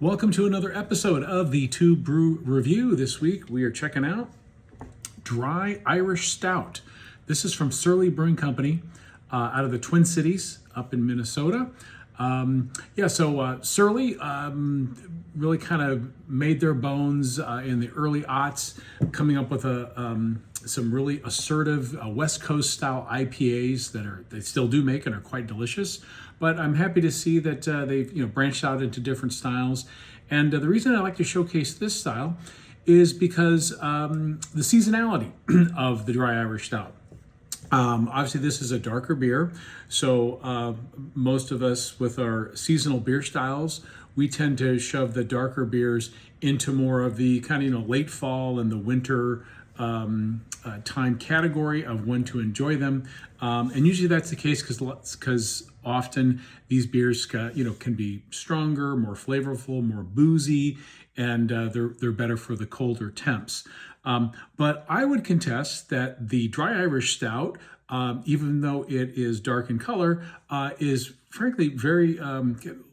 Welcome to another episode of the TUE Brew Review. This week we are checking out Dry Irish Stout. This is from Surly Brewing Company out of the Twin Cities up in Minnesota. Surly really kind of made their bones in the early aughts, coming up with some really assertive West Coast style IPAs that they still do make and are quite delicious. But I'm happy to see that they've branched out into different styles. And the reason I like to showcase this style is because the seasonality of the Dry Irish Stout. Obviously, this is a darker beer, so most of us with our seasonal beer styles, we tend to shove the darker beers into more of the kind of late fall and the winter time category of when to enjoy them, and usually that's the case because often these beers can be stronger, more flavorful, more boozy, and they're better for the colder temps. But I would contest that the Dry Irish Stout, even though it is dark in color, is frankly very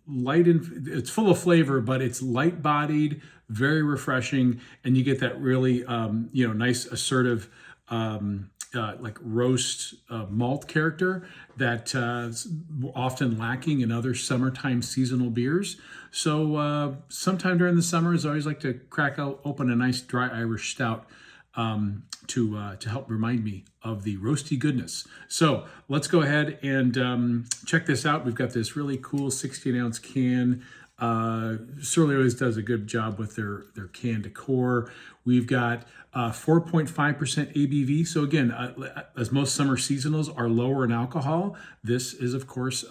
light, and it's full of flavor, but it's light bodied, very refreshing, and you get that really nice assertive like roast malt character that often lacking in other summertime seasonal beers. So sometime during the summers, I always like to crack open a nice Dry Irish Stout to help remind me of the roasty goodness. So let's go ahead and check this out. We've got this really cool 16-ounce can. Surly always does a good job with their can decor. We've got 4.5% ABV. So again, as most summer seasonals are lower in alcohol, this is of course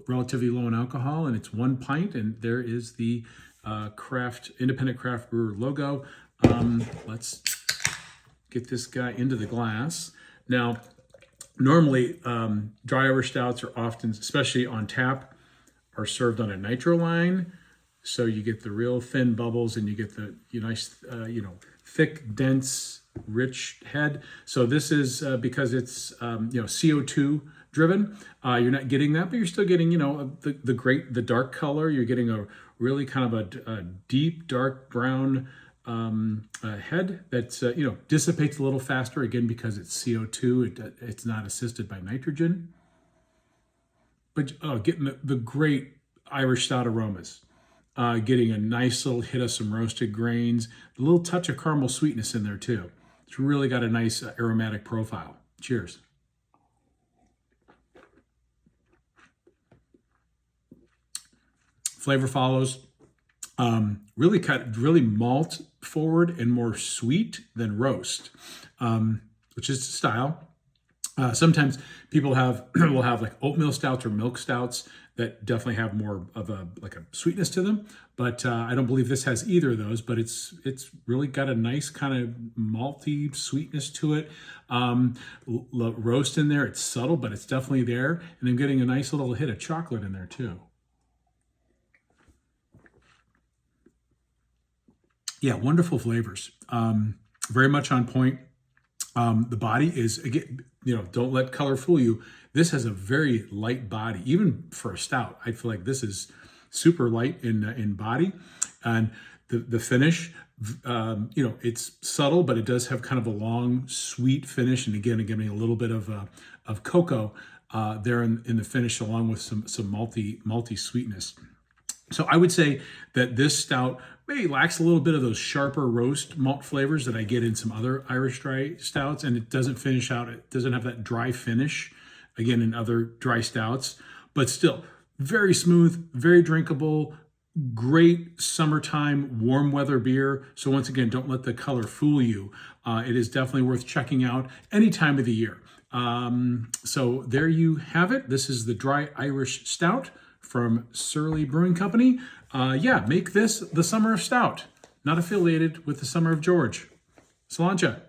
relatively low in alcohol, and it's 1 pint. And there is the independent craft brewer logo. Let's get this guy into the glass. Now, normally Dry Irish Stouts are often, especially on tap, are served on a nitro line. So you get the real thin bubbles and you get the nice, thick, dense, rich head. So this is because it's, CO2 driven. You're not getting that, but you're still getting, the dark color. You're getting a really kind of a deep, dark brown head that, dissipates a little faster, again, because it's CO2. It's not assisted by nitrogen. But getting the great Irish Stout aromas. Getting a nice little hit of some roasted grains, a little touch of caramel sweetness in there too. It's really got a nice aromatic profile. Cheers. Flavor follows. Really malt forward and more sweet than roast, which is the style. Sometimes people will have like oatmeal stouts or milk stouts that definitely have more of a sweetness to them, but I don't believe this has either of those. But it's really got a nice kind of malty sweetness to it. Roast in there, it's subtle, but it's definitely there, and I'm getting a nice little hit of chocolate in there too. Yeah, wonderful flavors. Very much on point. The body is, again, don't let color fool you. This has a very light body, even for a stout. I feel like this is super light in body, and the finish, it's subtle, but it does have kind of a long, sweet finish. And again, giving a little bit of cocoa there in the finish, along with some malty sweetness. So I would say that this stout maybe lacks a little bit of those sharper roast malt flavors that I get in some other Irish dry stouts, and it doesn't finish out. It doesn't have that dry finish, again, in other dry stouts, but still very smooth, very drinkable, great summertime warm weather beer. So once again, don't let the color fool you. It is definitely worth checking out any time of the year. So there you have it. This is the Dry Irish Stout from Surly Brewing Company. Make this the Summer of Stout. Not affiliated with the Summer of George. Sláinte.